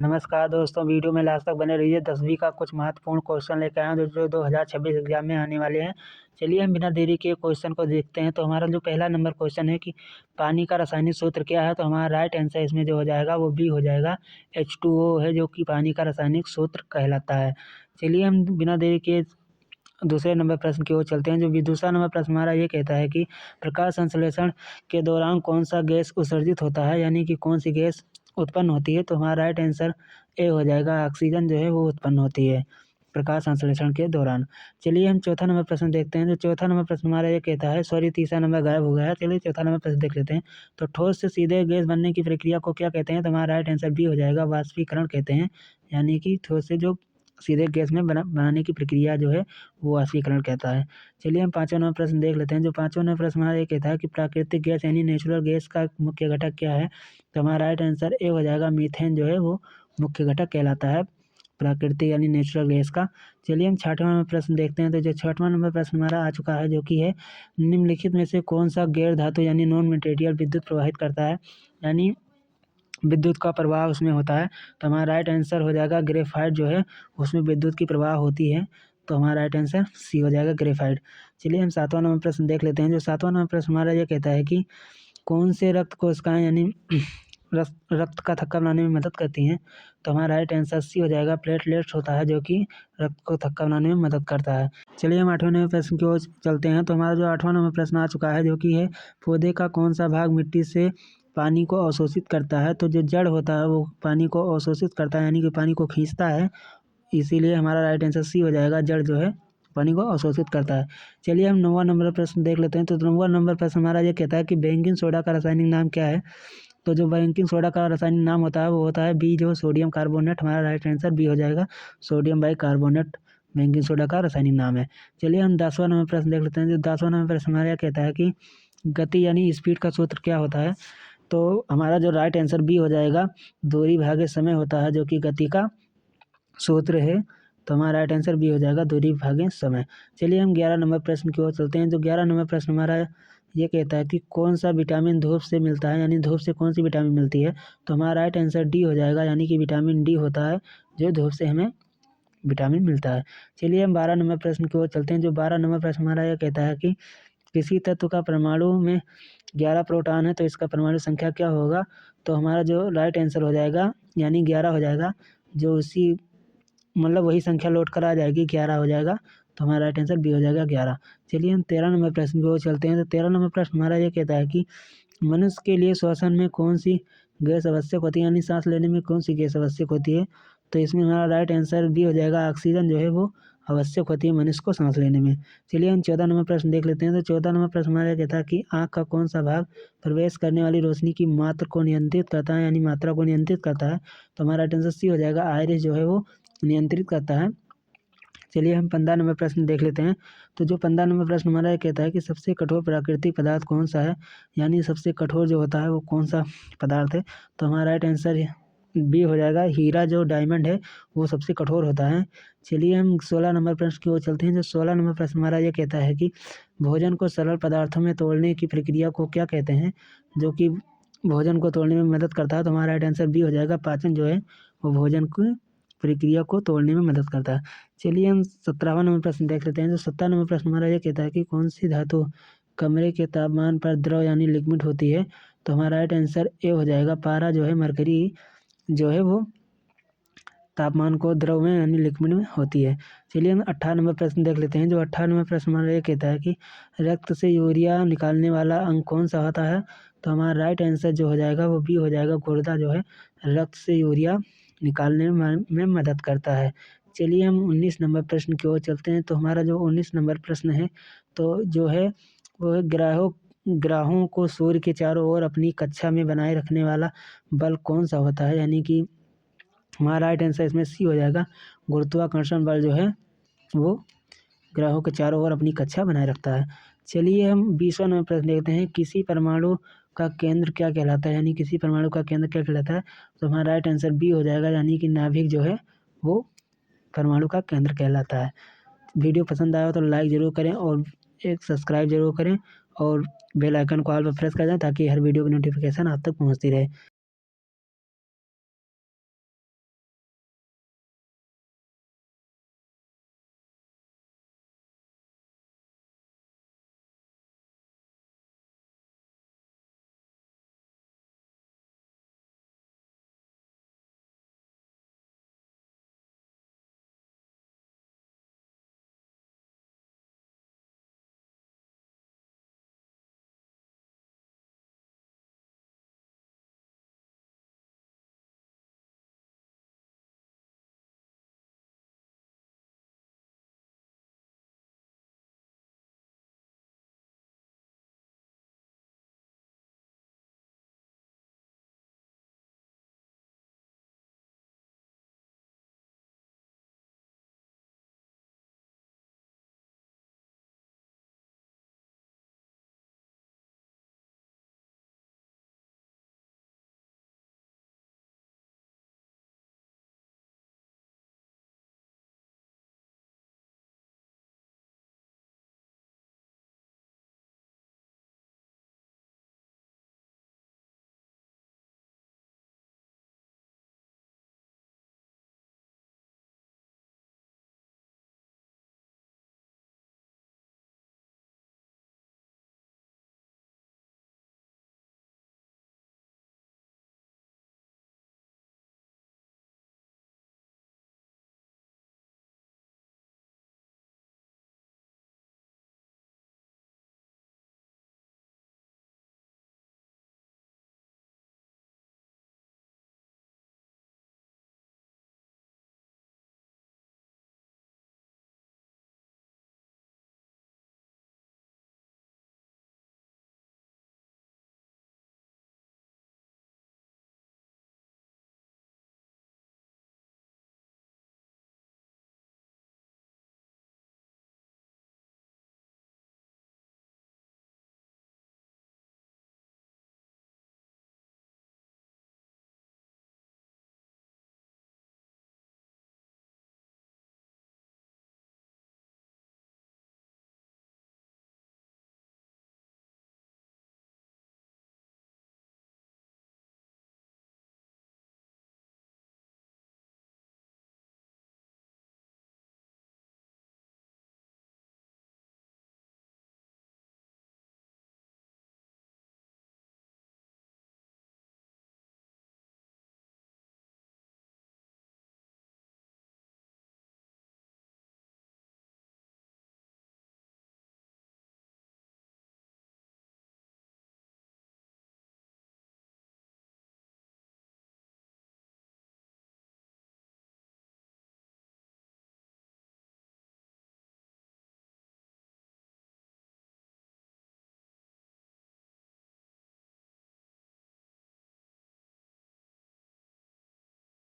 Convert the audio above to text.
नमस्कार दोस्तों, वीडियो में लास्ट तक बने रहिए। 10वीं का कुछ महत्वपूर्ण क्वेश्चन लेकर आए हैं जो 2026 एग्जाम में आने वाले हैं। चलिए हम बिना देरी के क्वेश्चन को देखते हैं। तो हमारा जो पहला नंबर क्वेश्चन है कि पानी का रासायनिक सूत्र क्या है, तो हमारा राइट आंसर इसमें जो हो जाएगा वो बी हो जाएगा। H2O है जो कि पानी का रासायनिक सूत्र कहलाता है। चलिए हम बिना देरी के दूसरे नंबर प्रश्न की ओर चलते हैं। जो भी दूसरा नंबर प्रश्न हमारा ये कहता है कि प्रकाश संश्लेषण के दौरान कौन सा गैस उत्सर्जित होता है, यानी कि कौन सी गैस उत्पन्न होती है। तो हमारा राइट आंसर ए हो जाएगा, ऑक्सीजन जो है वो उत्पन्न होती है प्रकाश संश्लेषण के दौरान। चलिए हम चौथा नंबर प्रश्न देखते हैं। जो चौथा नंबर प्रश्न हमारा ये कहता है, सॉरी तीसरा नंबर गायब हो गया है। चलिए चौथा नंबर प्रश्न देख लेते हैं। तो ठोस से सीधे गैस बनने की प्रक्रिया को क्या कहते हैं। तो हमारा राइट आंसर बी हो जाएगा, वाष्पीकरण कहते हैं। यानी कि ठोस से जो सीधे गैस में बनाने की प्रक्रिया जो है वो वाष्पीकरण कहता है। चलिए हम पांचवा नंबर प्रश्न देख लेते हैं। जो पांचवा नंबर प्रश्न हमारा ये कहता है कि प्राकृतिक गैस यानी नेचुरल गैस का मुख्य घटक क्या है। तो हमारा राइट आंसर ए हो जाएगा, मीथेन जो है वो मुख्य घटक कहलाता है प्राकृतिक यानी नेचुरल गैस का। चलिए हम छठवां नंबर प्रश्न देखते हैं। तो जो छठवां नंबर प्रश्न हमारा आ चुका है, जो कि है निम्नलिखित में से कौन सा गैर धातु यानी नॉन मटेरियल विद्युत प्रवाहित करता है, यानी विद्युत का प्रवाह उसमें होता है। तो हमारा राइट आंसर हो जाएगा ग्रेफाइट जो है उसमें विद्युत की प्रवाह होती है। तो हमारा राइट आंसर सी हो जाएगा, ग्रेफाइट। चलिए हम सातवां नंबर प्रश्न देख लेते हैं। जो सातवां नंबर प्रश्न हमारा ये कहता है कि कौन से रक्त कोशिकाएं यानी रक्त का थक्का बनाने में मदद करती हैं। तो हमारा राइट आंसर सी हो जाएगा, प्लेटलेट्स होता है जो कि रक्त को थक्का बनाने में मदद करता है। चलिए हम आठवें नंबर प्रश्न की ओर चलते हैं। तो हमारा जो आठवां नंबर प्रश्न आ चुका है, जो कि है पौधे का कौन सा भाग मिट्टी से पानी को अवशोषित करता है। तो जो जड़ होता है वो पानी को अवशोषित करता है, यानी कि पानी को खींचता है। इसीलिए हमारा राइट आंसर सी हो जाएगा, जड़ जो है पानी को अवशोषित करता है। चलिए हम नौवां नंबर प्रश्न देख लेते हैं। तो नौवां नंबर प्रश्न हमारा ये कहता है कि बेकिंग सोडा का रासायनिक नाम क्या है। तो जो बेकिंग सोडा का रासायनिक नाम होता है वो होता है बी, जो सोडियम कार्बोनेट। हमारा राइट आंसर बी हो जाएगा, सोडियम बाइकार्बोनेट बेकिंग सोडा का रासायनिक नाम है। चलिए हम 10वां नंबर प्रश्न देख लेते हैं। जो 10वां नंबर प्रश्न हमारा यह कहता है कि गति यानी स्पीड का सूत्र क्या होता है। तो हमारा जो राइट आंसर बी हो जाएगा, दूरी भागे समय होता है जो कि गति का सूत्र है। तो हमारा राइट आंसर बी हो जाएगा, दूरी भागे समय। चलिए हम 11 नंबर प्रश्न की ओर चलते हैं। जो 11 नंबर प्रश्न हमारा ये कहता है कि कौन सा विटामिन धूप से मिलता है, यानी धूप से कौन सी विटामिन मिलती है। तो हमारा राइट आंसर डी हो जाएगा, यानी कि विटामिन डी होता है जो धूप से हमें विटामिन मिलता है। चलिए हम 12 नंबर प्रश्न की ओर चलते हैं। जो 12 नंबर प्रश्न हमारा यह कहता है कि किसी तत्व का परमाणु में 11 प्रोटॉन है तो इसका परमाणु संख्या क्या होगा। तो हमारा जो राइट आंसर हो जाएगा यानी 11 हो जाएगा, जो उसी मतलब वही संख्या लौट कर आ जाएगी, 11 हो जाएगा। तो हमारा राइट आंसर बी हो जाएगा, 11। चलिए हम 13 नंबर प्रश्न की ओर चलते हैं। तो 13 नंबर प्रश्न हमारा ये कहता है कि मनुष्य के लिए श्वसन में कौन सी गैस आवश्यक होती है, यानी सांस लेने में कौन सी गैस आवश्यक होती है। तो इसमें हमारा राइट आंसर बी हो जाएगा, ऑक्सीजन जो है वो आवश्यक होती है मनुष्य को सांस लेने में। चलिए हम 14 नंबर प्रश्न देख लेते हैं। तो 14 नंबर प्रश्न हमारा कहता है कि आँख का कौन सा भाग प्रवेश करने वाली रोशनी की मात्रा को नियंत्रित करता है, यानी मात्रा को नियंत्रित करता है। तो हमारा राइट आंसर सी हो जाएगा, आइरिस जो है वो नियंत्रित करता है। चलिए हम 15 नंबर प्रश्न देख लेते हैं। तो जो 15 नंबर प्रश्न हमारा ये कहता है कि सबसे कठोर प्राकृतिक पदार्थ कौन सा है, यानी सबसे कठोर जो होता है वो कौन सा पदार्थ है। तो हमारा राइट आंसर बी हो जाएगा, हीरा जो डायमंड है वो सबसे कठोर होता है। चलिए हम 16 नंबर प्रश्न की ओर चलते हैं। जो 16 नंबर प्रश्न हमारा ये कहता है कि भोजन को सरल पदार्थों में तोड़ने की प्रक्रिया को क्या कहते हैं, जो कि भोजन को तोड़ने में मदद करता है। तो हमारा राइट आंसर बी हो जाएगा, पाचन जो है वो भोजन की प्रक्रिया को तोड़ने में मदद करता है। चलिए हम 17वां नंबर प्रश्न देख लेते हैं। जो 17 नंबर प्रश्न हमारा ये कहता है कि कौन सी धातु कमरे के तापमान पर द्रव यानी लिक्विड होती है। तो हमारा राइट आंसर ए हो जाएगा, पारा जो है मरकरी जो है वो तापमान को द्रव में यानी लिक्विड में होती है। चलिए हम 18 नंबर प्रश्न देख लेते हैं। जो 18 नंबर प्रश्न हमारा ये कहता है कि रक्त से यूरिया निकालने वाला अंग कौन सा होता है। तो हमारा राइट आंसर जो हो जाएगा वो बी हो जाएगा, गुर्दा जो है रक्त से यूरिया निकालने में मदद करता है। चलिए हम 19 नंबर प्रश्न की ओर चलते हैं। तो हमारा जो 19 नंबर प्रश्न है तो जो है वो है ग्रहों को सूर्य के चारों ओर अपनी कक्षा में बनाए रखने वाला बल कौन सा होता है, यानी कि हमारा राइट आंसर इसमें सी हो जाएगा, गुरुत्वाकर्षण बल जो है वो ग्रहों के चारों ओर अपनी कक्षा बनाए रखता है। चलिए हम 20वां नंबर प्रश्न देखते हैं, किसी परमाणु का केंद्र क्या कहलाता है, यानी किसी परमाणु का केंद्र क्या कहलाता है। तो हमारा राइट आंसर बी हो जाएगा, यानी कि नाभिक जो है वो परमाणु का केंद्र कहलाता है। वीडियो पसंद आया हो तो लाइक ज़रूर करें और एक सब्सक्राइब जरूर करें और बेल आइकन को ऑल पर प्रेस कर दें ताकि हर वीडियो की नोटिफिकेशन आप तक पहुंचती रहे।